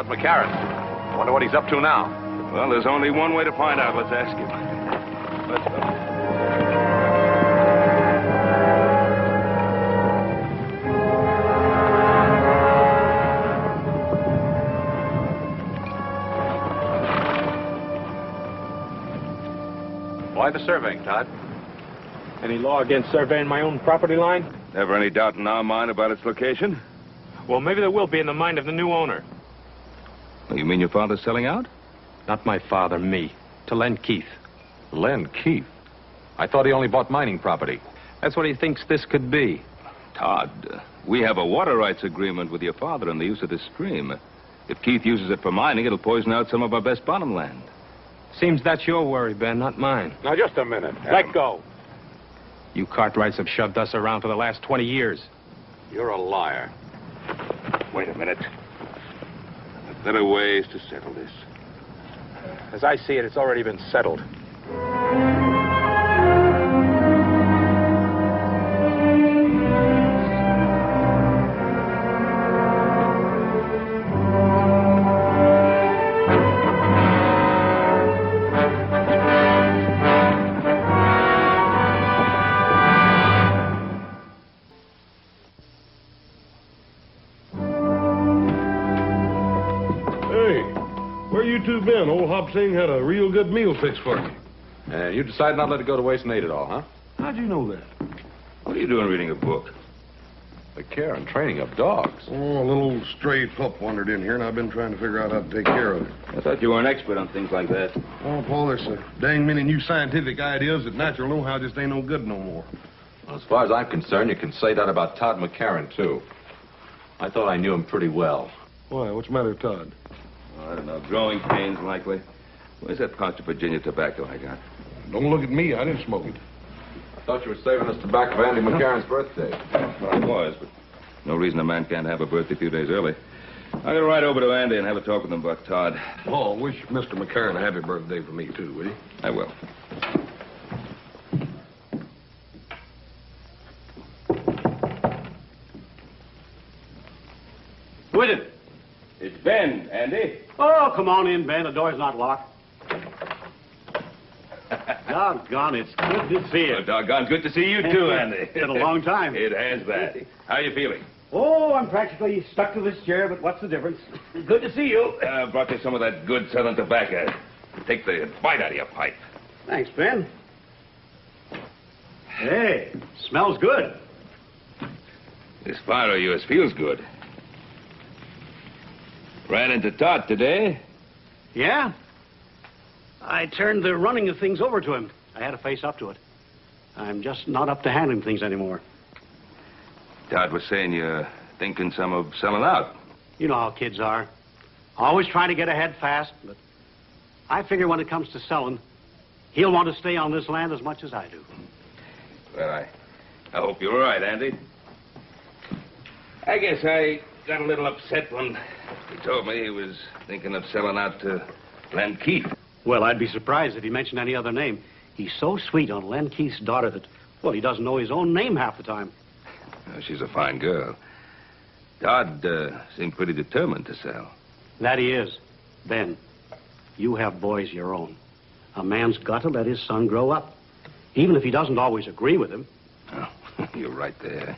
McCarran. I wonder what he's up to now. Well, there's only one way to find out. Let's ask him. Let's go. Why the surveying, Todd? Any law against surveying my own property line? Never any doubt in our mind about its location? Well, maybe there will be in the mind of the new owner. You mean your father's selling out? Not my father, me. To Len Keith. Len Keith? I thought he only bought mining property. That's what he thinks this could be. Todd, we have a water rights agreement with your father on the use of this stream. If Keith uses it for mining, it'll poison out some of our best bottom land. Seems that's your worry, Ben, not mine. Now, just a minute. Let go. You Cartwrights have shoved us around for the last 20 years. You're a liar. Wait a minute. There are better ways to settle this. As I see it, it's already been settled. Been. Old Hop Sing had a real good meal fixed for you. And you decided not to let it go to waste and ate it all, huh? How'd you know that? What are you doing reading a book? The care and training of dogs. Oh, a little old stray pup wandered in here, and I've been trying to figure out how to take care of it. I thought you were an expert on things like that. Oh, Paul, there's so dang many new scientific ideas that natural know-how just ain't no good no more. Well, as far as I'm concerned, you can say that about Todd McCarran, too. I thought I knew him pretty well. Why? What's the matter with Todd? I don't know. Growing pains, likely. Where's that pouch of Virginia tobacco I got? Don't look at me. I didn't smoke it. I thought you were saving us tobacco for Andy McCarran's birthday. Well, I was, but no reason a man can't have a birthday a few days early. I'm going to ride over to Andy and have a talk with him about Todd. Oh, wish Mr. McCarran a happy birthday for me, too, will you? I will. With it. It's Ben, Andy. Oh, come on in, Ben. The door's not locked. Doggone, it's good to see you. Oh, doggone good to see you, too, Andy. It's been a long time. It has that. How are you feeling? Oh, I'm practically stuck to this chair, but what's the difference? Good to see you. Brought you some of that good southern tobacco. Take the bite out of your pipe. Thanks, Ben. Hey, smells good. This fire of yours feels good. Ran into Todd today. Yeah? I turned the running of things over to him. I had to face up to it. I'm just not up to handling things anymore. Todd was saying you're thinking some of selling out. You know how kids are. Always trying to get ahead fast, but I figure when it comes to selling, he'll want to stay on this land as much as I do. Well, I hope you're right, Andy. I guess I got a little upset when he told me he was thinking of selling out to Len Keith. Well, I'd be surprised if he mentioned any other name. He's so sweet on Len Keith's daughter that, well, he doesn't know his own name half the time. She's a fine girl. Todd seemed pretty determined to sell. That he is. Ben, you have boys your own. A man's got to let his son grow up, even if he doesn't always agree with him. Oh, you're right there.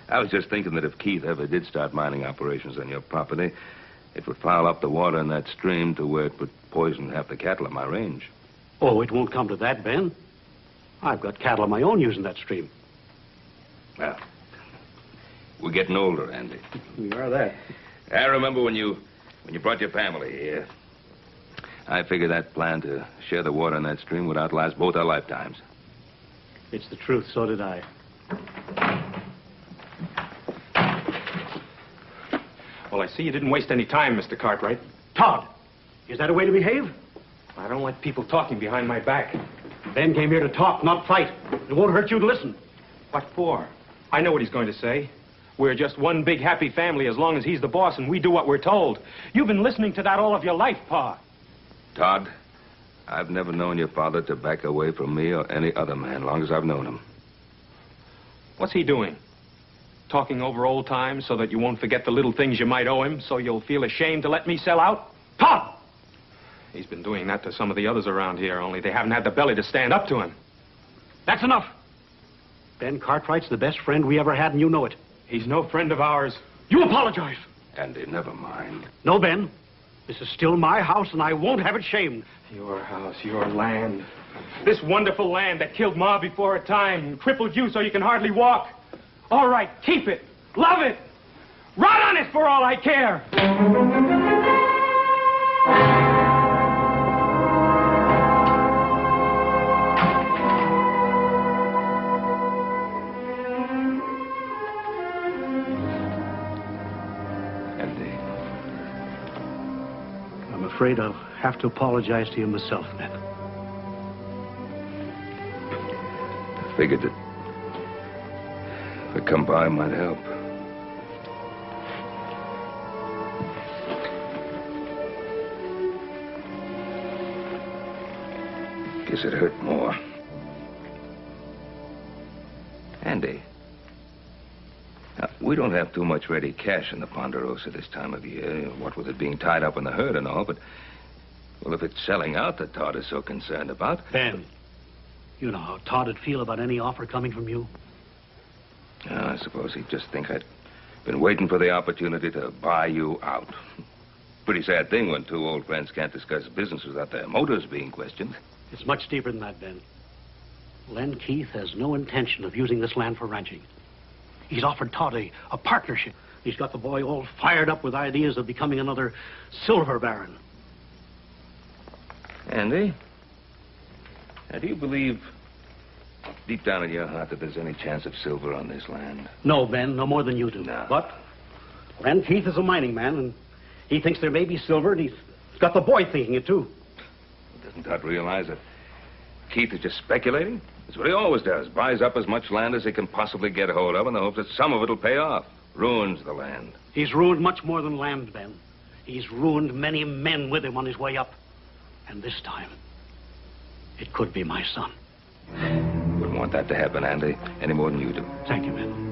I was just thinking that if Keith ever did start mining operations on your property, it would foul up the water in that stream to where it would poison half the cattle on my range. Oh, it won't come to that, Ben. I've got cattle of my own using that stream. Well, we're getting older, Andy. We are that. I remember when you brought your family here. I figured that plan to share the water in that stream would outlast both our lifetimes. It's the truth, so did I. Well, I see you didn't waste any time, Mr. Cartwright. Todd, is that a way to behave? I don't like people talking behind my back. Ben came here to talk, not fight. It won't hurt you to listen. What for? I know what he's going to say. We're just one big happy family as long as he's the boss and we do what we're told. You've been listening to that all of your life, Pa. Todd, I've never known your father to back away from me or any other man, long as I've known him. What's he doing? talking over old times so that you won't forget the little things you might owe him, so you'll feel ashamed to let me sell out? Todd! He's been doing that to some of the others around here, only they haven't had the belly to stand up to him. That's enough. Ben Cartwright's the best friend we ever had, and you know it. He's no friend of ours. You apologize. Andy, never mind. No, Ben. This is still my house, and I won't have it shamed. Your house, your land. This wonderful land that killed Ma before her time and crippled you so you can hardly walk. All right, keep it. Love it. Run on it for all I care. I'm afraid I'll have to apologize to you myself, Ben. I figured that if I come by, might help. Guess it hurt more. Andy, now, we don't have too much ready cash in the Ponderosa this time of year, what with it being tied up in the herd and all, but, well, if it's selling out that Todd is so concerned about... Ben, you know how Todd would feel about any offer coming from you. I suppose he'd just think I'd been waiting for the opportunity to buy you out. Pretty sad thing when two old friends can't discuss business without their motives being questioned. It's much deeper than that, Ben. Len Keith has no intention of using this land for ranching. He's offered Todd a partnership. He's got the boy all fired up with ideas of becoming another silver baron. Andy, now, do you believe deep down in your heart that there's any chance of silver on this land? No, Ben, no more than you do. No. But Len Keith is a mining man, and he thinks there may be silver, and he's got the boy thinking it, too. Doesn't Todd realize that Keith is just speculating? That's what he always does. Buys up as much land as he can possibly get hold of in the hopes that some of it will pay off. Ruins the land. He's ruined much more than land, Ben. He's ruined many men with him on his way up. And this time, it could be my son. Wouldn't want that to happen, Andy, any more than you do. Thank you, Ben.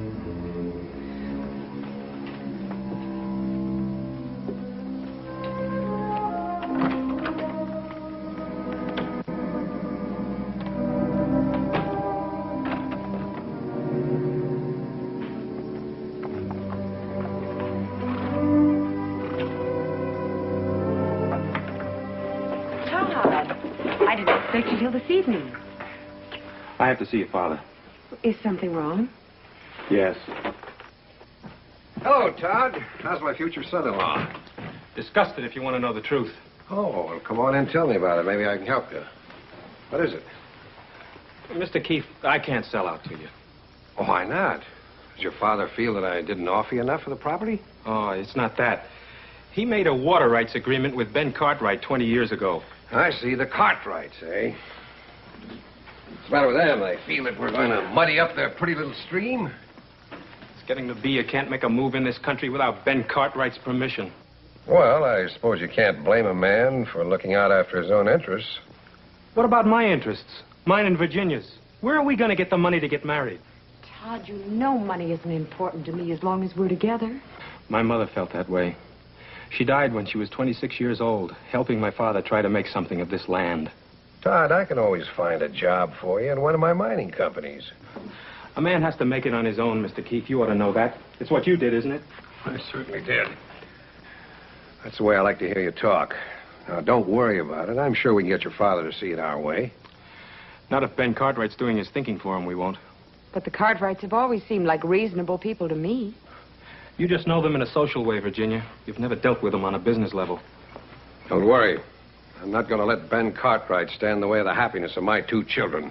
I didn't expect you till this evening. I have to see your father. Is something wrong? Yes. Hello, Todd. How's my future son-in-law? Disgusted if you want to know the truth. Oh, well, come on in and tell me about it. Maybe I can help you. What is it? Mr. Keefe, I can't sell out to you. Oh, why not? Does your father feel that I didn't offer you enough for the property? Oh, it's not that. He made a water rights agreement with Ben Cartwright 20 years ago. I see. The Cartwrights, eh? What's the matter with them? They feel that we're going to muddy up their pretty little stream? It's getting to be you can't make a move in this country without Ben Cartwright's permission. Well, I suppose you can't blame a man for looking out after his own interests. What about my interests? Mine and Virginia's. Where are we going to get the money to get married? Todd, you know money isn't important to me as long as we're together. My mother felt that way. She died when she was 26 years old, helping my father try to make something of this land. Todd, I can always find a job for you in one of my mining companies. A man has to make it on his own, Mr. Keefe. You ought to know that. It's what you did, isn't it? I certainly did. That's the way I like to hear you talk. Now, don't worry about it. I'm sure we can get your father to see it our way. Not if Ben Cartwright's doing his thinking for him, we won't. But the Cartwrights have always seemed like reasonable people to me. You just know them in a social way, Virginia. You've never dealt with them on a business level. Don't worry. I'm not going to let Ben Cartwright stand in the way of the happiness of my two children.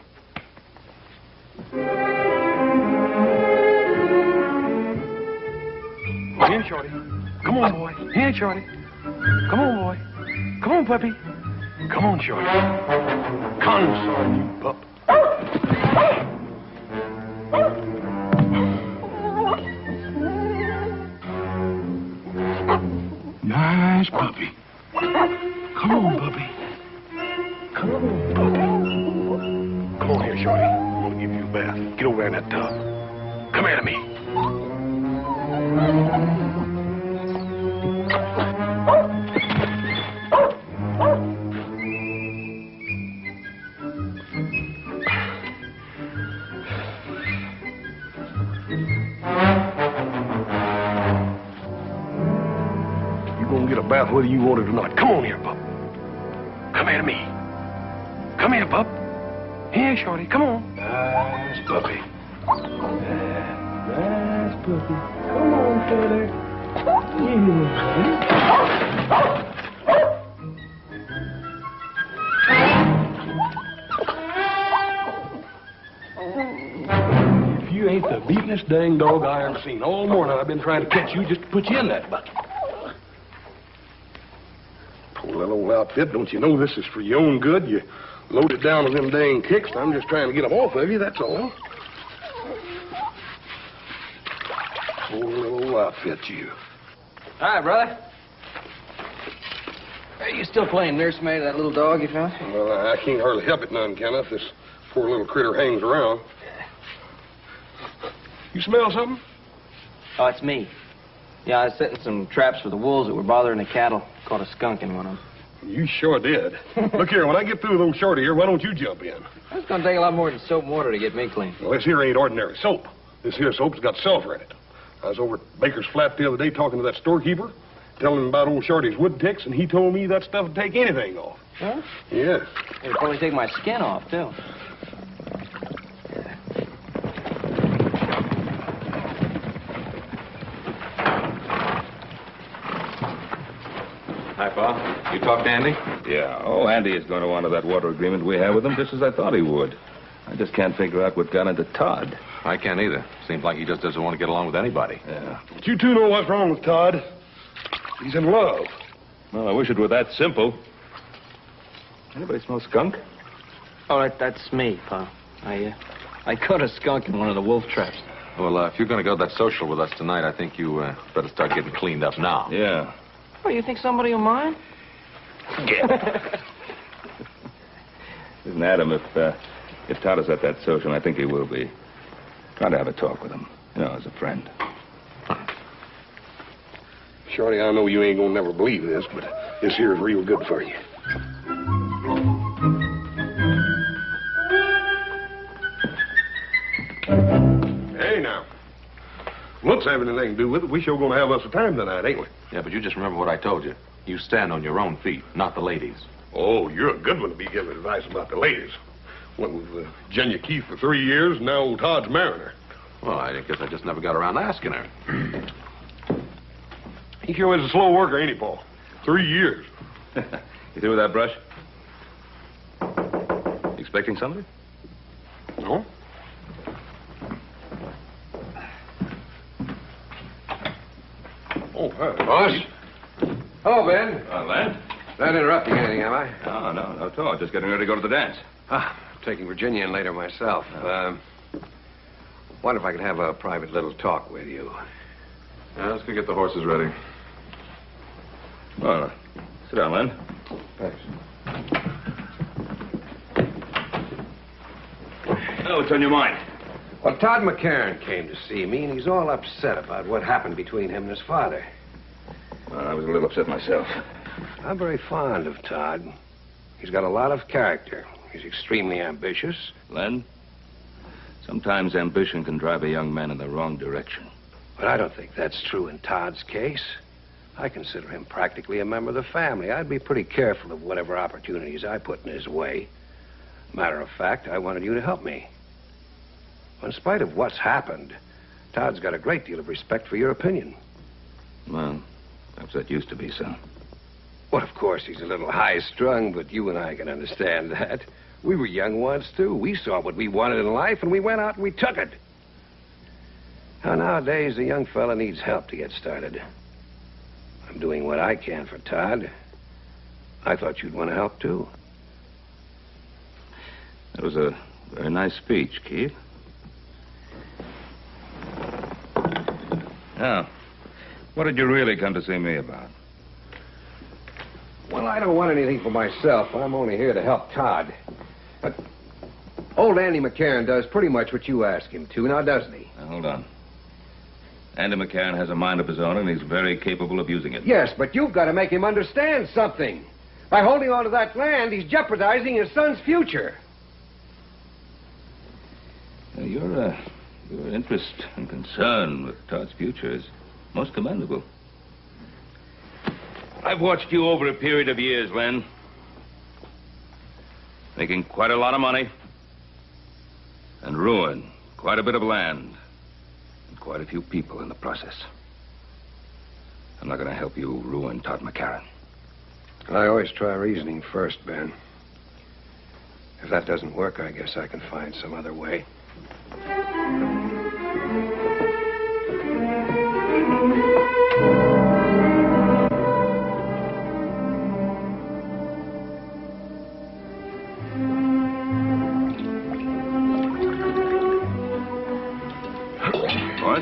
Here, Shorty. Come on, boy. Here, Shorty. Come on, boy. Come on, puppy. Come on, Shorty. Console, you pup. Nice puppy. Come on, puppy. Come on, puppy. Come on here, Shorty. I'm gonna give you a bath. Get over there in that tub. Come here to me. bath whether you want it or not. Come on here, pup. Come here to me. Come here, pup. Here, Shorty, come on. Nice puppy. Nice puppy. Come on, Shorty. If you ain't the beatin'est dang dog I ever seen. All morning I've been trying to catch you just to put you in that bucket. Poor little old outfit. Don't you know this is for your own good? You load it down with them dang kicks. I'm just trying to get them off of you, that's all. Poor little outfit, you. Hi, brother. Are you still playing nursemaid to that little dog you found? Well, I can't hardly help it none, Kenneth. This poor little critter hangs around. You smell something? Oh, it's me. Yeah, I was setting some traps for the wolves that were bothering the cattle. Caught a skunk in one of them. You sure did. Look here, when I get through with old Shorty here, why don't you jump in? It's going to take a lot more than soap and water to get me clean. Well, this here ain't ordinary soap. This here soap's got sulfur in it. I was over at Baker's Flat the other day talking to that storekeeper, telling him about old Shorty's wood ticks, and he told me that stuff would take anything off. Huh? Yeah. It'll probably take my skin off, too. Hi, Pa. You talked to Andy? Yeah. Oh, Andy is going to honor that water agreement we have with him, just as I thought he would. I just can't figure out what got into Todd. I can't either. Seems like he just doesn't want to get along with anybody. Yeah. But you two know what's wrong with Todd. He's in love. Well, I wish it were that simple. Anybody smell skunk? Oh, that's me, Pa. I caught a skunk in one of the wolf traps. Well, if you're going to go to that social with us tonight, I think you better start getting cleaned up now. Yeah. Oh, you think somebody will mind? Listen, Adam, if Todd is at that social, and I think he will be, try to have a talk with him, as a friend. Shorty, I know you ain't gonna never believe this, but this here is real good for you. Hey, now. Looks have anything to do with it. We sure gonna have us a time tonight, ain't we? Yeah, but you just remember what I told you. You stand on your own feet, not the ladies. Oh, you're a good one to be giving advice about the ladies. Went with Jenny Keith for 3 years, and now old Todd's marrying her. Well, I guess I just never got around to asking her. He sure is a slow worker, ain't he, Paul? 3 years. You through with that brush? Expecting somebody? No? Oh, hi. Boss? Hello, Ben. Len? Not interrupting anything, am I? No, not at all. Just getting ready to go to the dance. Taking Virginia in later myself. Wonder if I could have a private little talk with you. Yeah, let's go get the horses ready. Well, sit down, Len. Thanks. Oh, what's on your mind? Well, Todd McCarran came to see me, and he's all upset about what happened between him and his father. Well, I was a little upset myself. I'm very fond of Todd. He's got a lot of character. He's extremely ambitious. Len, sometimes ambition can drive a young man in the wrong direction. But I don't think that's true in Todd's case. I consider him practically a member of the family. I'd be pretty careful of whatever opportunities I put in his way. Matter of fact, I wanted you to help me. In spite of what's happened, Todd's got a great deal of respect for your opinion. Well, perhaps that used to be so. Well, of course, he's a little high-strung, but you and I can understand that. We were young once, too. We saw what we wanted in life, and we went out and we took it. Now, nowadays, a young fella needs help to get started. I'm doing what I can for Todd. I thought you'd want to help, too. That was a very nice speech, Keith. Now, what did you really come to see me about? Well, I don't want anything for myself. I'm only here to help Todd. But old Andy McCarran does pretty much what you ask him to, now doesn't he? Now, hold on. Andy McCarran has a mind of his own, and he's very capable of using it. Yes, but you've got to make him understand something. By holding on to that land, he's jeopardizing his son's future. Now, your interest and concern with Todd's future is most commendable. I've watched you over a period of years, Len. Making quite a lot of money. And ruin quite a bit of land. And quite a few people in the process. I'm not going to help you ruin Todd McCarran. I always try reasoning first, Ben. If that doesn't work, I guess I can find some other way. What?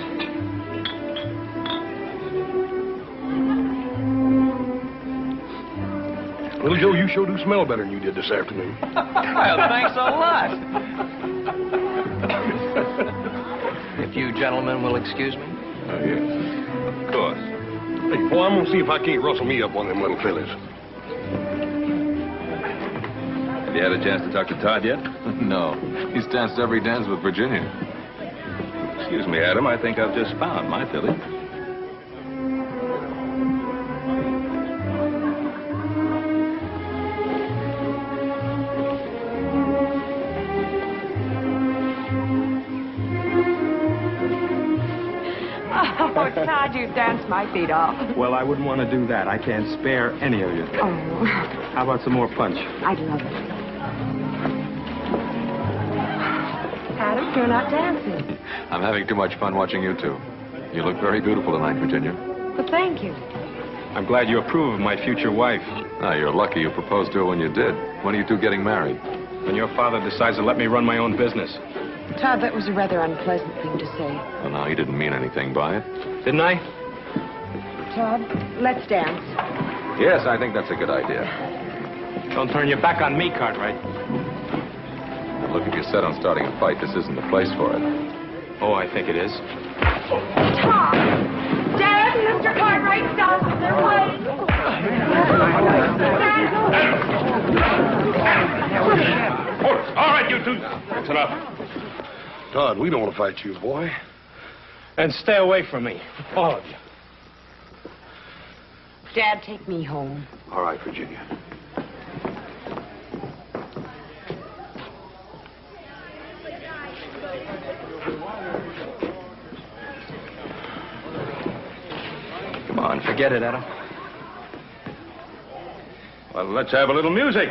Little Joe, you sure do smell better than you did this afternoon. Well, thanks a lot. If you gentlemen will excuse me. Oh, yes. Of course. Hey, boy, I'm gonna see if I can't rustle me up one of them little fellas. Have you had a chance to talk to Todd yet? No. He's danced every dance with Virginia. Excuse me, Adam. I think I've just found my filly. Oh, Todd, you danced my feet off. Well, I wouldn't want to do that. I can't spare any of you. Oh, How about some more punch? I'd love it. Adam, you're not dancing. I'm having too much fun watching you two. You look very beautiful tonight, Virginia. But thank you. I'm glad you approve of my future wife. Ah, you're lucky you proposed to her when you did. When are you two getting married? When your father decides to let me run my own business. Todd, that was a rather unpleasant thing to say. Well, no, he didn't mean anything by it. Didn't I? Todd, let's dance. Yes, I think that's a good idea. Don't turn your back on me, Cartwright. Now, look, if you're set on starting a fight, this isn't the place for it. Oh, I think it is. Todd! Dad, Mr. Cartwright, stop. They're waiting. All right, you two. That's enough. Todd, we don't want to fight you, boy. And stay away from me, all of you. Dad, take me home. All right, Virginia. Come on, Forget it, Adam. Well, let's have a little music.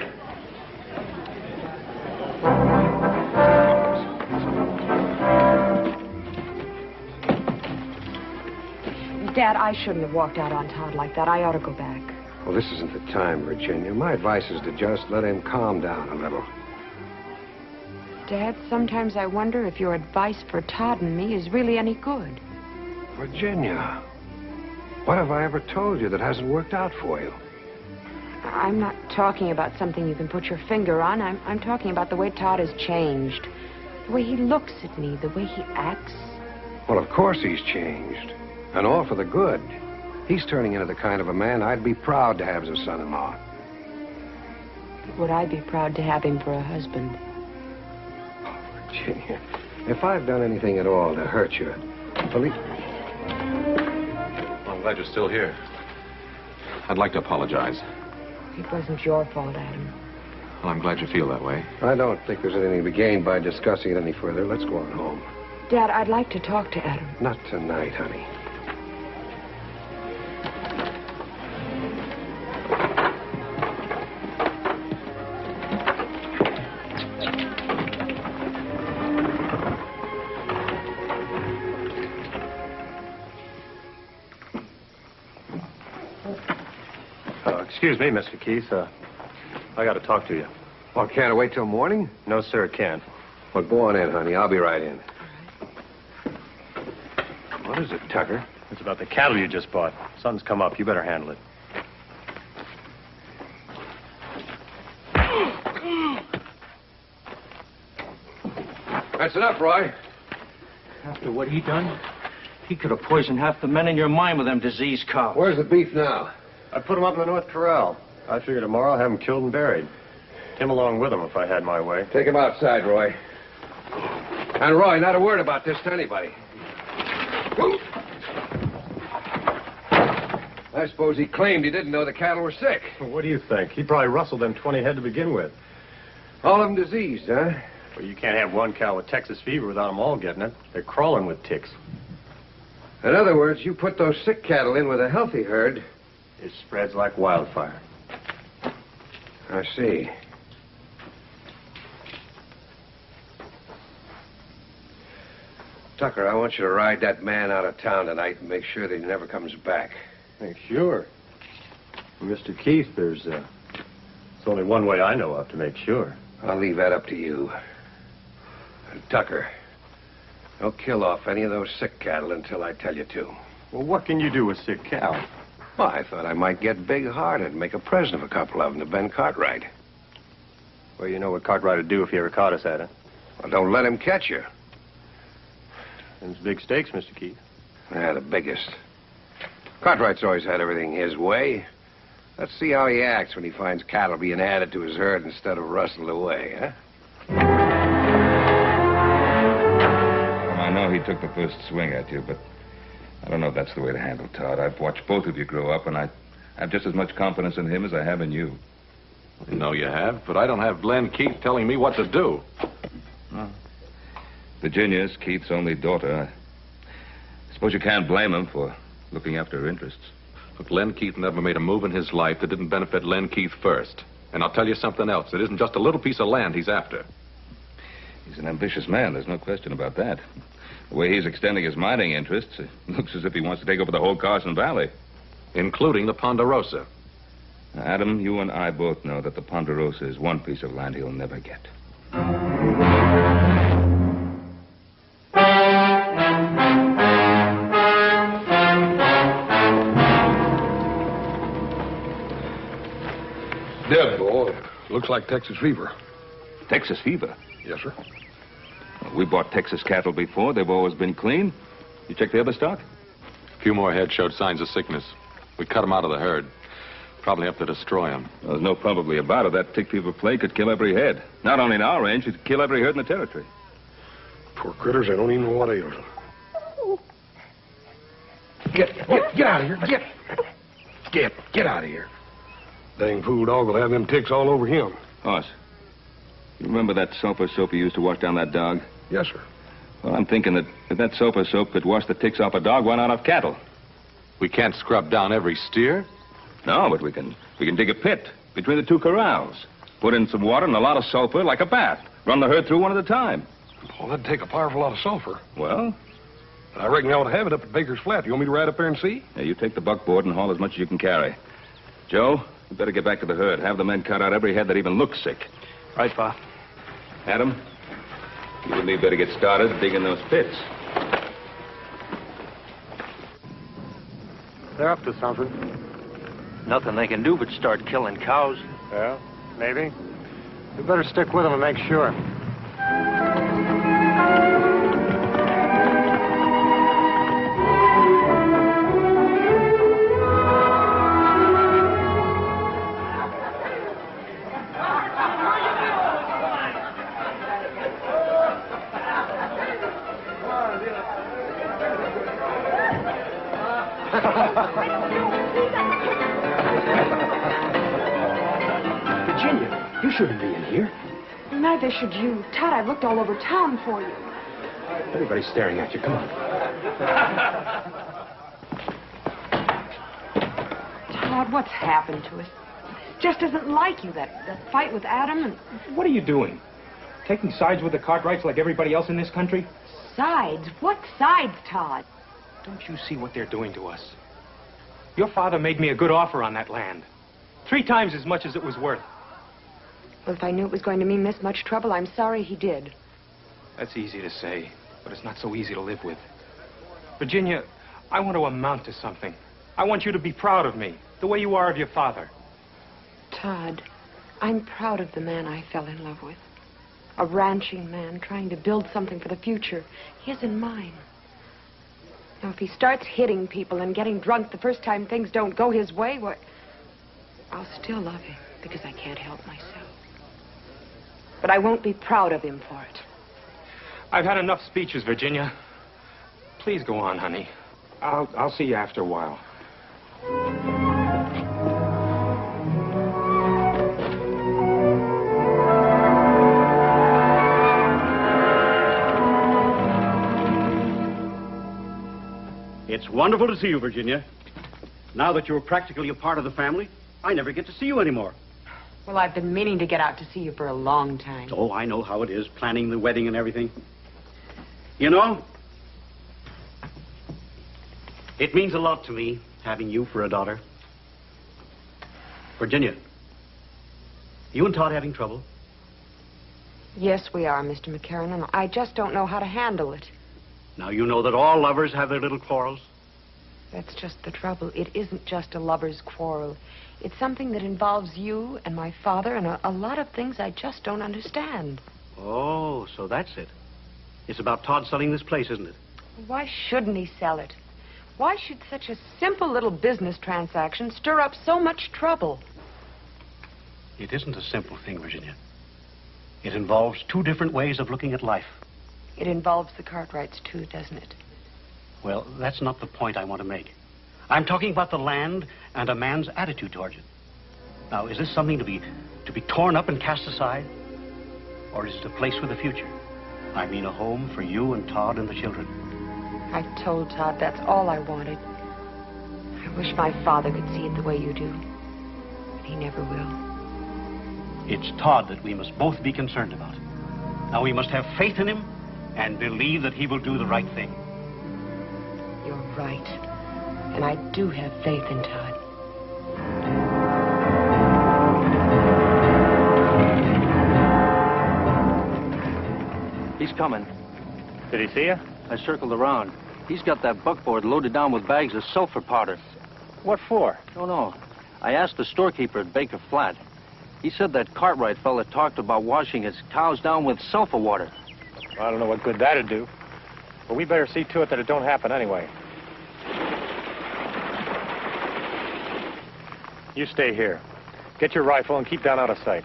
Dad, I shouldn't have walked out on Todd like that. I ought to go back. Well, this isn't the time, Virginia. My advice is to just let him calm down a little. Dad, sometimes I wonder if your advice for Todd and me is really any good. Virginia, what have I ever told you that hasn't worked out for you? I'm not talking about something you can put your finger on. I'm talking about the way Todd has changed. The way he looks at me, the way he acts. Well, of course he's changed. And all for the good. He's turning into the kind of a man I'd be proud to have as a son-in-law. Would I be proud to have him for a husband? Oh, Virginia, if I've done anything at all to hurt you, believe... Well, I'm glad you're still here. I'd like to apologize. It wasn't your fault, Adam. Well, I'm glad you feel that way. I don't think there's anything to be gained by discussing it any further. Let's go on home. Dad, I'd like to talk to Adam. Not tonight, honey. Excuse me, Mr. Keith. I got to talk to you. Well, can't I wait till morning? No, sir, it can't. Well, go on in, honey. I'll be right in. What is it, Tucker? It's about the cattle you just bought. Something's come up. You better handle it. That's enough, Roy. After what he done, he could have poisoned half the men in your mine with them diseased cows. Where's the beef now? I put him up in the North Corral. I figure tomorrow I'll have him killed and buried. Him along with him if I had my way. Take him outside, Roy. And, Roy, not a word about this to anybody. I suppose he claimed he didn't know the cattle were sick. Well, what do you think? He probably rustled them 20 head to begin with. All of them diseased, huh? Well, you can't have one cow with Texas fever without them all getting it. They're crawling with ticks. In other words, you put those sick cattle in with a healthy herd. It spreads like wildfire. I see. Tucker, I want you to ride that man out of town tonight and make sure that he never comes back. Hey, sure. Mr. Keith, there's only one way I know of to make sure. I'll leave that up to you. And Tucker, don't kill off any of those sick cattle until I tell you to. Well, what can you do with sick cow? Well, I thought I might get big-hearted and make a present of a couple of them to Ben Cartwright. Well, you know what Cartwright would do if he ever caught us at it. Well, don't let him catch you. Them's big stakes, Mr. Keith. Yeah, the biggest. Cartwright's always had everything his way. Let's see how he acts when he finds cattle being added to his herd instead of rustled away, huh? Well, I know he took the first swing at you, but I don't know if that's the way to handle Todd. I've watched both of you grow up, and I have just as much confidence in him as I have in you. No, you have, but I don't have Len Keith telling me what to do. Well, Virginia's Keith's only daughter. I suppose you can't blame him for looking after her interests. Look, Len Keith never made a move in his life that didn't benefit Len Keith first. And I'll tell you something else. It isn't just a little piece of land he's after. He's an ambitious man. There's no question about that. The way he's extending his mining interests, it looks as if he wants to take over the whole Carson Valley. Including the Ponderosa. Now, Adam, you and I both know that the Ponderosa is one piece of land he'll never get. Dead, boy. Looks like Texas fever. Texas fever? Yes, sir. Well, we bought Texas cattle before. They've always been clean. You check the other stock? A few more head showed signs of sickness. We cut them out of the herd. Probably have to destroy them. Well, there's no probably about it. That tick fever plague could kill every head. Not only in our range, it could kill every herd in the territory. Poor critters, they don't even know what ails them. Get out of here. Get out of here. Dang fool dog will have them ticks all over him. Hoss, you remember that sulfur soap you used to wash down that dog? Yes, sir. Well, I'm thinking that if that sulfur soap could wash the ticks off a dog, why not off cattle? We can't scrub down every steer. No, but we can dig a pit between the two corrals. Put in some water and a lot of sulfur like a bath. Run the herd through one at a time. Well, that'd take a powerful lot of sulfur. Well? I reckon they ought to have it up at Baker's Flat. You want me to ride up there and see? Yeah, you take the buckboard and haul as much as you can carry. Joe, you better get back to the herd. Have the men cut out every head that even looks sick. Right, Pa. Adam, you and me better get started digging those pits. They're up to something. Nothing they can do but start killing cows. Well, maybe. We better stick with them and make sure. Virginia, you shouldn't be in here. Neither should you. Todd, I've looked all over town for you. Everybody's staring at you. Come on. Todd, what's happened to us? Just isn't like you, that fight with Adam and... What are you doing? Taking sides with the Cartwrights like everybody else in this country? Sides? What sides, Todd? Don't you see what they're doing to us? Your father made me a good offer on that land. 3 times as much as it was worth. Well, if I knew it was going to mean this much trouble, I'm sorry he did. That's easy to say, but it's not so easy to live with. Virginia, I want to amount to something. I want you to be proud of me, the way you are of your father. Todd, I'm proud of the man I fell in love with. A ranching man trying to build something for the future, his and mine. Now, if he starts hitting people and getting drunk the first time things don't go his way, well, I'll still love him because I can't help myself. But I won't be proud of him for it. I've had enough speeches, Virginia. Please go on, honey. I'll see you after a while. It's wonderful to see you, Virginia. Now that you're practically a part of the family, I never get to see you anymore. Well, I've been meaning to get out to see you for a long time. Oh, I know how it is, planning the wedding and everything. You know, it means a lot to me, having you for a daughter. Virginia, you and Todd having trouble? Yes, we are, Mr. McCarran, and I just don't know how to handle it. Now, you know that all lovers have their little quarrels. That's just the trouble. It isn't just a lover's quarrel. It's something that involves you and my father and a lot of things I just don't understand. Oh, so that's it. It's about Todd selling this place, isn't it? Why shouldn't he sell it? Why should such a simple little business transaction stir up so much trouble? It isn't a simple thing, Virginia. It involves two different ways of looking at life. It involves the Cartwrights, too, doesn't it? Well, that's not the point I want to make. I'm talking about the land and a man's attitude towards it. Now, is this something to be torn up and cast aside? Or is it a place with a future? I mean a home for you and Todd and the children. I told Todd that's all I wanted. I wish my father could see it the way you do. But he never will. It's Todd that we must both be concerned about. Now, we must have faith in him and believe that he will do the right thing. You're right. And I do have faith in Todd. He's coming. Did he see you? I circled around. He's got that buckboard loaded down with bags of sulfur powder. What for? Don't know. I asked the storekeeper at Baker Flat. He said that Cartwright fella talked about washing his cows down with sulfur water. I don't know what good that'd do. But we better see to it that it don't happen anyway. You stay here. Get your rifle and keep down out of sight.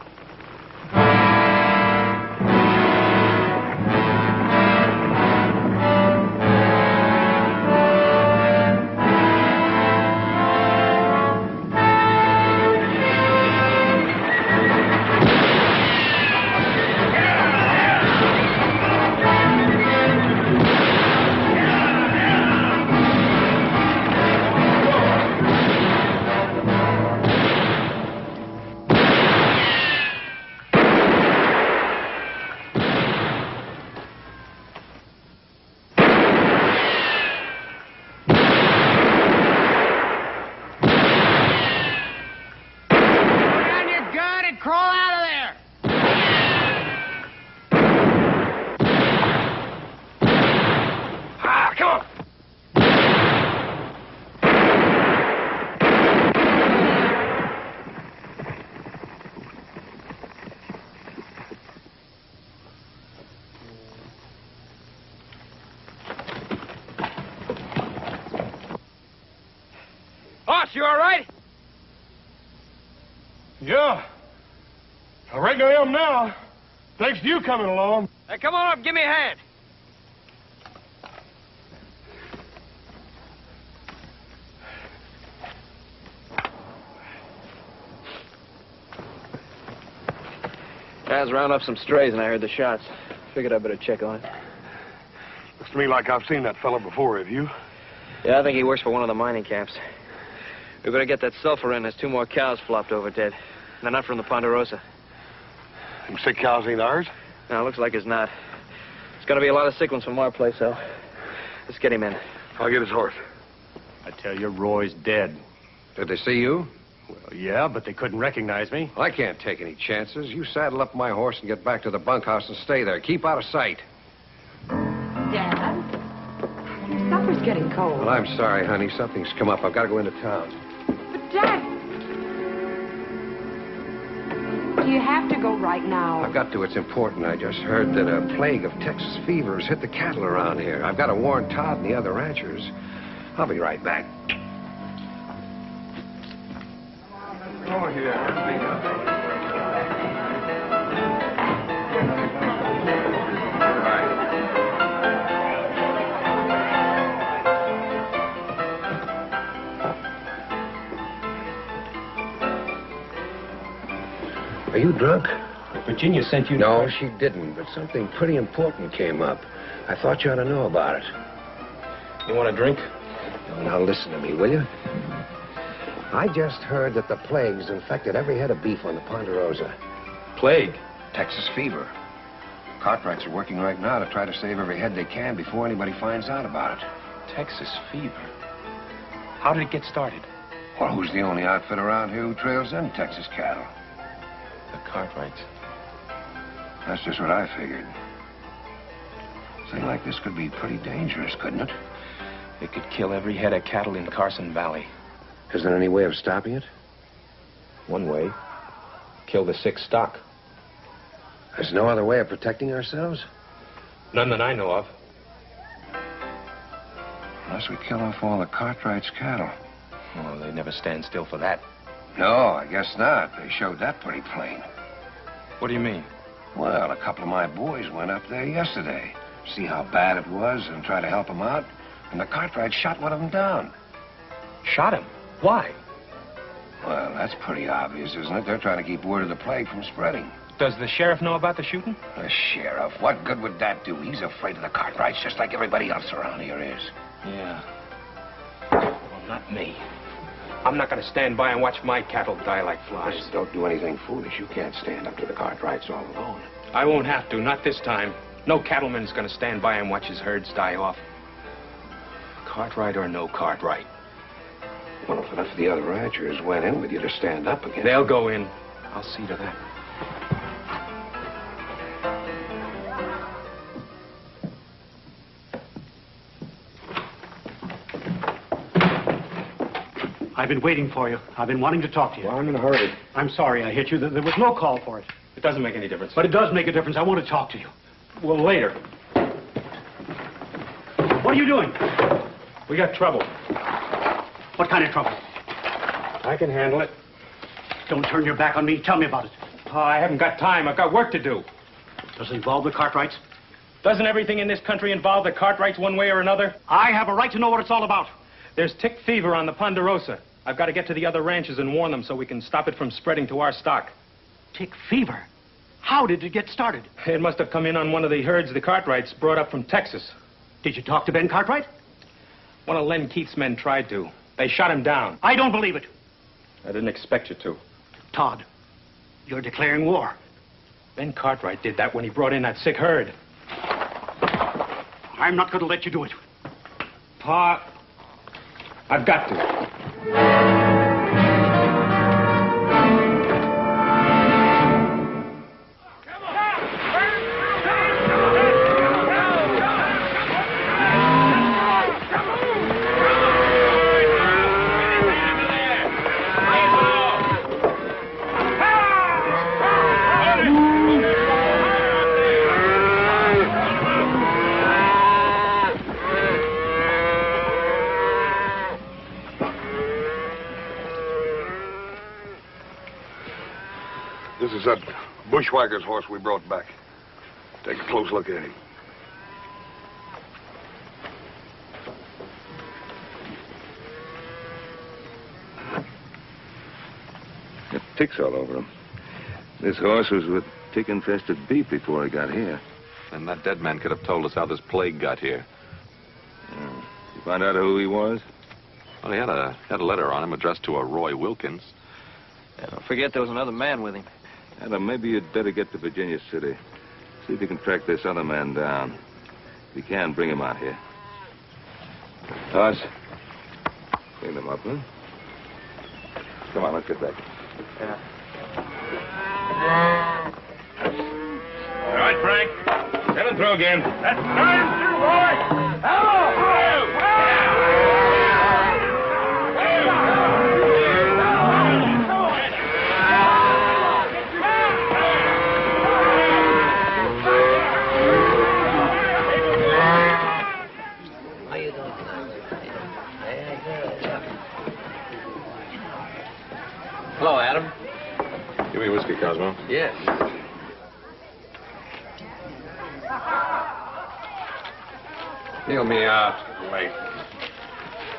You all right? Yeah. I reckon I am now. Thanks to you coming along. Hey, come on up, give me a hand. I was rounding up some strays and I heard the shots. Figured I'd better check on it. Looks to me like I've seen that fella before, have you? Yeah, I think he works for one of the mining camps. We better get that sulfur in. There's 2 more cows flopped over dead. They're not from the Ponderosa. Them sick cows ain't ours? No, looks like it's not. It's gonna be a lot of sick ones from our place, though. Let's get him in. I'll get his horse. I tell you, Roy's dead. Did they see you? Well, yeah, but they couldn't recognize me. I can't take any chances. You saddle up my horse and get back to the bunkhouse and stay there. Keep out of sight. Dad, your supper's getting cold. Well, I'm sorry, honey. Something's come up. I've got to go into town. But, Dad... Do you have to go right now? I've got to. It's important. I just heard that a plague of Texas fever has hit the cattle around here. I've got to warn Todd and the other ranchers. I'll be right back. Oh, here. Are you drunk? Virginia sent you... No, she didn't, but something pretty important came up. I thought you ought to know about it. You want a drink? Now listen to me, will you? I just heard that the plague's infected every head of beef on the Ponderosa. Plague? Texas fever. Cartwrights are working right now to try to save every head they can before anybody finds out about it. Texas fever. How did it get started? Well, who's the only outfit around here who trails in Texas cattle? The Cartwrights. That's just what I figured. Thing like this could be pretty dangerous, couldn't it? It could kill every head of cattle in Carson Valley. Is there any way of stopping it? One way. Kill the sick stock. There's no other way of protecting ourselves? None that I know of. Unless we kill off all the Cartwrights' cattle. Oh, they never stand still for that. No, I guess not. They showed that pretty plain. What do you mean? Well, a couple of my boys went up there yesterday. See how bad it was and try to help them out. And the Cartwrights shot one of them down. Shot him? Why? Well, that's pretty obvious, isn't it? They're trying to keep word of the plague from spreading. Does the sheriff know about the shooting? The sheriff? What good would that do? He's afraid of the Cartwrights just like everybody else around here is. Yeah. Well, not me. I'm not going to stand by and watch my cattle die like flies. Just don't do anything foolish. You can't stand up to the Cartwrights all alone. I won't have to, not this time. No cattleman's going to stand by and watch his herds die off. Cartwright or no Cartwright. Well, if enough of the other ranchers went in with you to stand up again... They'll go in. I'll see to that. I've been waiting for you. I've been wanting to talk to you. Well, I'm in a hurry. I'm sorry I hit you. There was no call for it. It doesn't make any difference. But it does make a difference. I want to talk to you. Well, later. What are you doing? We got trouble. What kind of trouble? I can handle it. Don't turn your back on me. Tell me about it. Oh, I haven't got time. I've got work to do. Does it involve the Cartwrights? Doesn't everything in this country involve the Cartwrights one way or another? I have a right to know what it's all about. There's tick fever on the Ponderosa. I've got to get to the other ranches and warn them so we can stop it from spreading to our stock. Tick fever? How did it get started? It must have come in on one of the herds the Cartwrights brought up from Texas. Did you talk to Ben Cartwright? One of Len Keith's men tried to. They shot him down. I don't believe it. I didn't expect you to. Todd, you're declaring war. Ben Cartwright did that when he brought in that sick herd. I'm not going to let you do it. Pa, I've got to. This is that bushwhacker's horse we brought back. Take a close look at him. Got ticks all over him. This horse was with tick-infested beef before he got here. And that dead man could have told us how this plague got here. You find out who he was? Well, he had a letter on him addressed to a Roy Wilkins. Yeah, don't forget there was another man with him. Adam, maybe you'd better get to Virginia City. See if you can track this other man down. If you can, bring him out here. Toss. Clean them up, huh? Come on, let's get back. Yeah. All right, Frank. Send him through again. That's time through, boy! Hello! Hello, Adam. Give me a whiskey, Cosmo. Yes. Deal me out. Wait.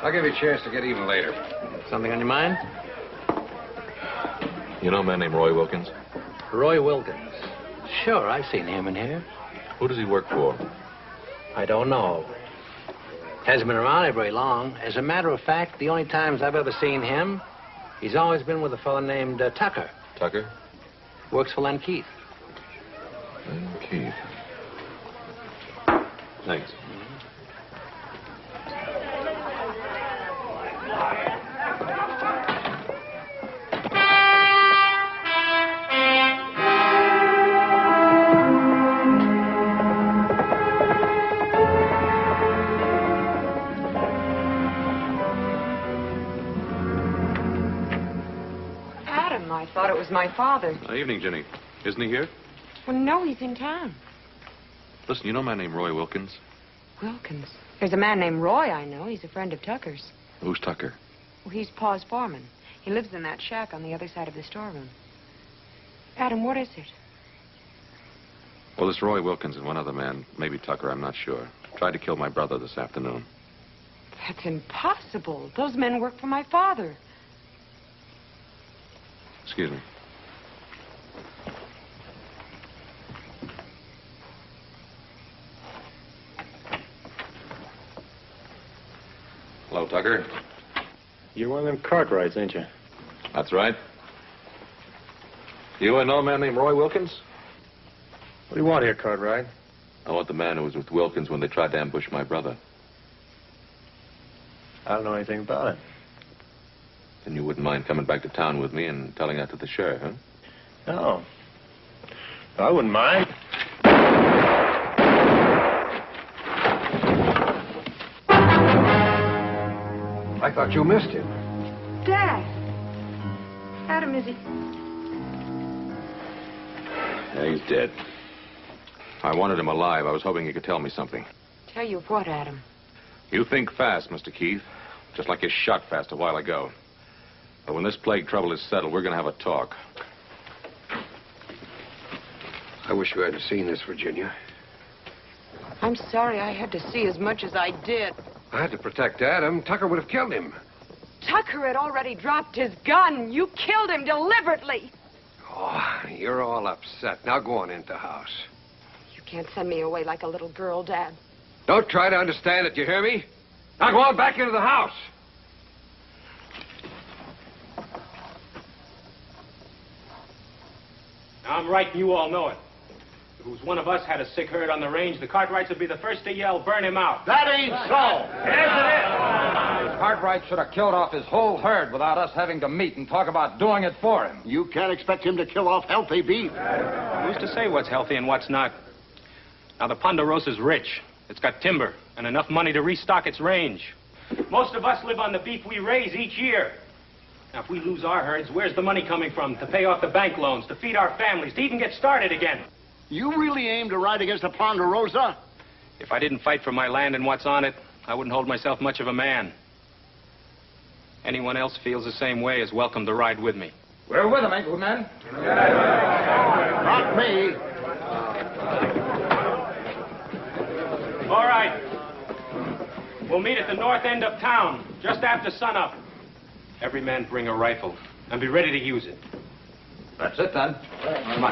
I'll give you a chance to get even later. Something on your mind? You know a man named Roy Wilkins? Roy Wilkins. Sure, I've seen him in here. Who does he work for? I don't know. Hasn't been around here very long. As a matter of fact, the only times I've ever seen him, he's always been with a fellow named Tucker. Tucker? Works for Len Keith. Len Keith. Thanks. Adam, I thought it was my father. Evening, Jenny. Isn't he here? Well, no, he's in town. Listen, you know my name, Roy Wilkins? Wilkins. There's a man named Roy I know. He's a friend of Tucker's. Who's Tucker? Well, he's Pa's foreman. He lives in that shack on the other side of the storeroom. Adam, what is it? Well, this Roy Wilkins and one other man, maybe Tucker, I'm not sure, tried to kill my brother this afternoon. That's impossible. Those men work for my father. Excuse me. Hello, Tucker. You're one of them Cartwrights, ain't you? That's right. You know a man named Roy Wilkins? What do you want here, Cartwright? I want the man who was with Wilkins when they tried to ambush my brother. I don't know anything about it. Then you wouldn't mind coming back to town with me and telling that to the sheriff, huh? No. I wouldn't mind. I thought you missed him. Dad. Adam, is he? Yeah, he's dead. I wanted him alive. I was hoping he could tell me something. Tell you what, Adam? You think fast, Mr. Keith. Just like you shot fast a while ago. But when this plague trouble is settled, we're going to have a talk. I wish you hadn't seen this, Virginia. I'm sorry I had to see as much as I did. I had to protect Adam. Tucker would have killed him. Tucker had already dropped his gun. You killed him deliberately. Oh, you're all upset. Now go on into the house. You can't send me away like a little girl, Dad. Don't try to understand it, you hear me? Now go on back into the house. I'm right, and you all know it. If it was one of us had a sick herd on the range, the Cartwrights would be the first to yell, burn him out. That ain't so. Yes, it is. Cartwright should have killed off his whole herd without us having to meet and talk about doing it for him. You can't expect him to kill off healthy beef. Who's to say what's healthy and what's not? Now, the Ponderosa's rich. It's got timber and enough money to restock its range. Most of us live on the beef we raise each year. Now, if we lose our herds, where's the money coming from to pay off the bank loans, to feed our families, to even get started again? You really aim to ride against the Ponderosa? If I didn't fight for my land and what's on it, I wouldn't hold myself much of a man. Anyone else feels the same way is welcome to ride with me. We're with him, ain't we, men? Not me. All right. We'll meet at the north end of town, just after sunup. Every man bring a rifle, and be ready to use it. That's it, then. Come on.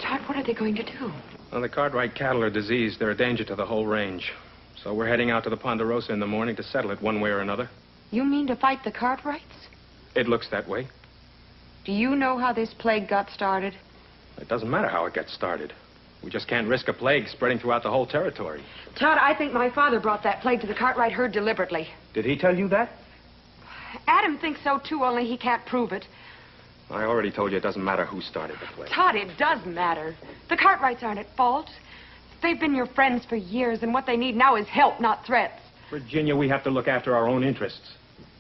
Todd, what are they going to do? Well, the Cartwright cattle are diseased. They're a danger to the whole range. So we're heading out to the Ponderosa in the morning to settle it one way or another. You mean to fight the Cartwrights? It looks that way. Do you know how this plague got started? It doesn't matter how it gets started. We just can't risk a plague spreading throughout the whole territory. Todd, I think my father brought that plague to the Cartwright herd deliberately. Did he tell you that? Adam thinks so, too, only he can't prove it. I already told you it doesn't matter who started the plague. Todd, it does matter. The Cartwrights aren't at fault. They've been your friends for years, and what they need now is help, not threats. Virginia, we have to look after our own interests.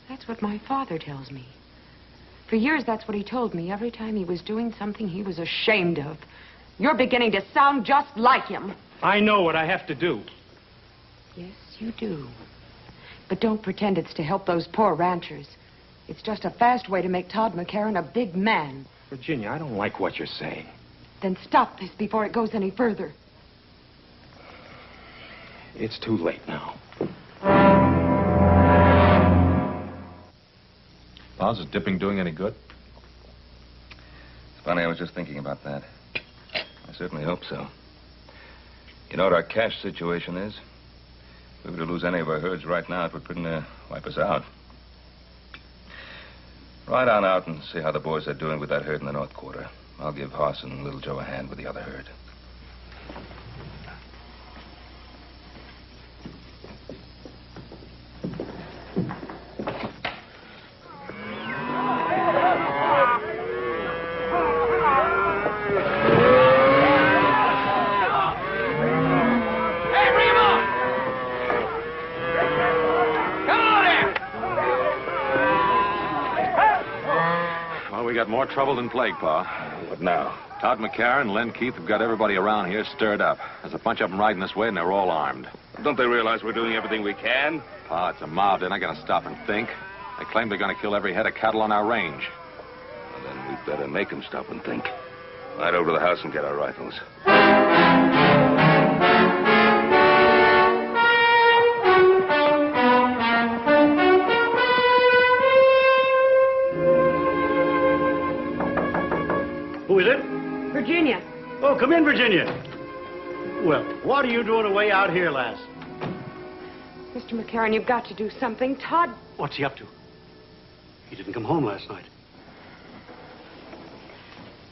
That's what my father tells me. For years, that's what he told me every time he was doing something he was ashamed of. You're beginning to sound just like him. I know what I have to do. Yes, you do. But don't pretend it's to help those poor ranchers. It's just a fast way to make Todd McCarran a big man. Virginia, I don't like what you're saying. Then stop this before it goes any further. It's too late now. Paz, is dipping doing any good? It's funny, I was just thinking about that. I certainly hope so. You know what our cash situation is? If we were to lose any of our herds right now, it would pretty near wipe us out. Ride on out and see how the boys are doing with that herd in the North Quarter. I'll give Hoss and Little Joe a hand with the other herd. More trouble than plague, Pa. What now? Todd McCarran and Len Keith have got everybody around here stirred up. There's a bunch of them riding this way, and they're all armed. Don't they realize we're doing everything we can? Pa, it's a mob. They're not going to stop and think. They claim they're going to kill every head of cattle on our range. Well, then we'd better make them stop and think. Ride over to the house and get our rifles. Who is it? Virginia. Oh, come in, Virginia. Well, what are you doing away out here, lass? Mr. McCarran, you've got to do something. Todd... What's he up to? He didn't come home last night.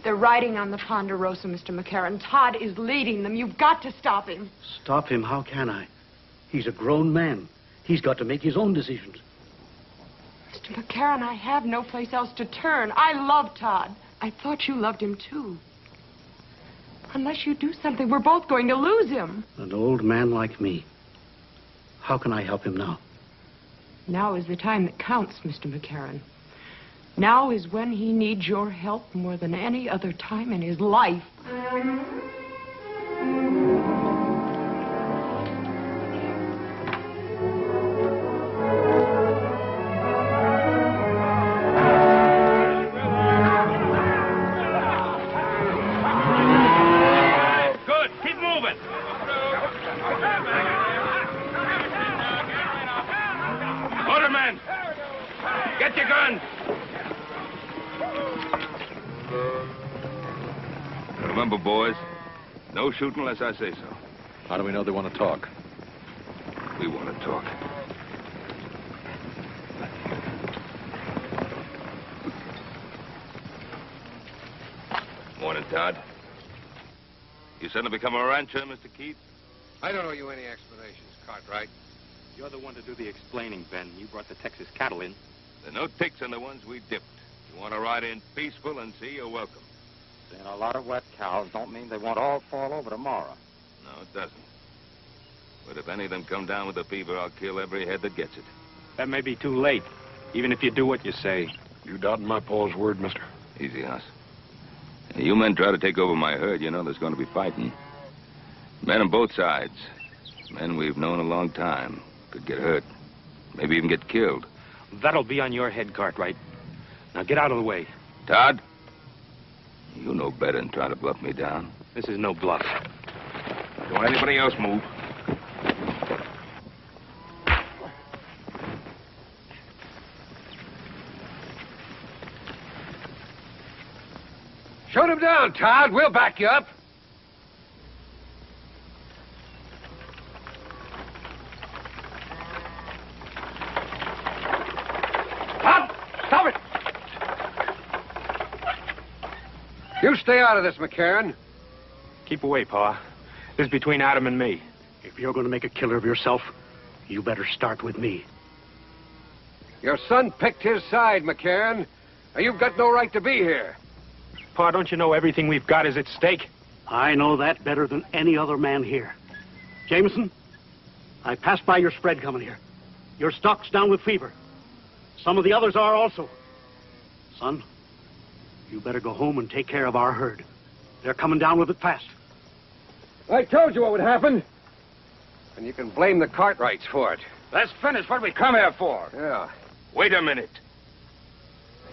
They're riding on the Ponderosa, Mr. McCarran. Todd is leading them. You've got to stop him. Stop him? How can I? He's a grown man. He's got to make his own decisions. Mr. McCarran, I have no place else to turn. I love Todd. I thought you loved him, too. Unless you do something, we're both going to lose him. An old man like me. How can I help him now? Now is the time that counts, Mr. McCarran. Now is when he needs your help more than any other time in his life. Get your gun! Remember, boys, no shooting unless I say so. How do we know they want to talk? We want to talk. Morning, Todd. You suddenly become a rancher, Mr. Keith? I don't owe you any explanations, Cartwright. You're the one to do the explaining, Ben. You brought the Texas cattle in. There are no ticks on the ones we dipped. You want to ride in peaceful and see, you're welcome. Seeing a lot of wet cows don't mean they won't all fall over tomorrow. No, it doesn't. But if any of them come down with the fever, I'll kill every head that gets it. That may be too late, even if you do what you say. You doubting my pa's word, mister? Easy, Hoss. You men try to take over my herd, you know there's going to be fighting. Men on both sides. Men we've known a long time. Could get hurt. Maybe even get killed. That'll be on your head, Cartwright. Now get out of the way. Todd? You know better than trying to bluff me down. This is no bluff. Don't anybody else move. Shoot him down, Todd. We'll back you up. Todd! Stop it! You stay out of this, McCarran. Keep away, Pa. This is between Adam and me. If you're going to make a killer of yourself, you better start with me. Your son picked his side, McCarran. Now, you've got no right to be here. Pa, don't you know everything we've got is at stake? I know that better than any other man here. Jameson, I passed by your spread coming here. Your stock's down with fever. Some of the others are also. Son, you better go home and take care of our herd. They're coming down with it fast. I told you what would happen. And you can blame the Cartwrights for it. Let's finish what we come here for. Yeah. Wait a minute.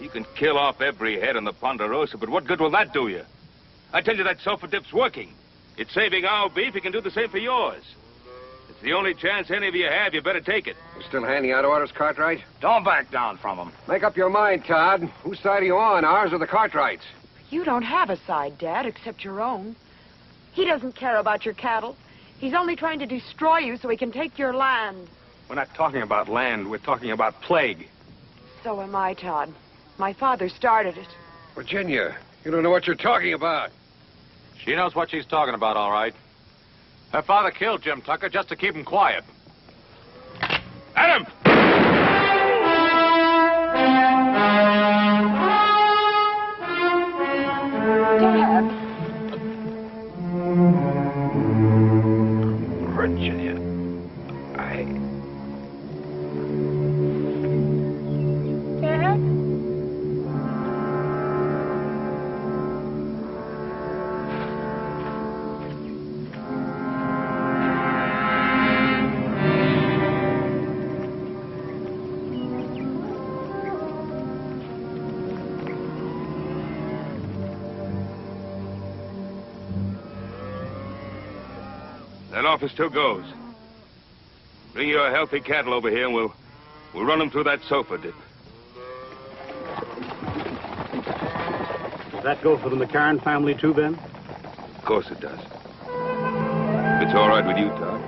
You can kill off every head on the Ponderosa, but what good will that do you? I tell you that sulfur dip's working. It's saving our beef. It can do the same for yours. It's It's the only chance any of you have. You better take it. You still handing out orders, Cartwright? Don't back down from him. Make up your mind, Todd. Whose side are you on, ours or the Cartwrights? You don't have a side, Dad, except your own. He doesn't care about your cattle. He's only trying to destroy you so he can take your land. We're not talking about land. We're talking about plague. So am I, Todd. My father started it. Virginia, you don't know what you're talking about. She knows what she's talking about, all right. Her father killed Jim Tucker just to keep him quiet. Adam! Dad. Virginia, Dad? That offer still goes. Bring your healthy cattle over here and we'll run them through that sofa dip. Does that go for the McCarran family too, Ben? Of course it does. If it's all right with you, Todd.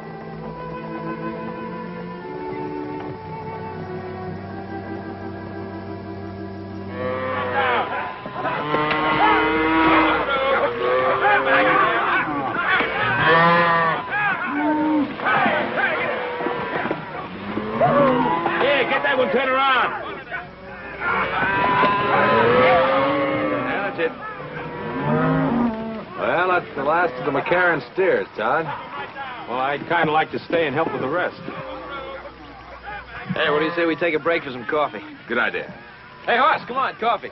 Yeah, get that one turned around. Yeah, that's it. Well, that's the last of the McCarran steers, Todd. Well, I'd kind of like to stay and help with the rest. Hey, what do you say we take a break for some coffee? Good idea. Hey, Hoss, come on, coffee.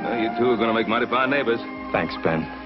Well, you two are going to make mighty fine neighbors. Thanks, Ben.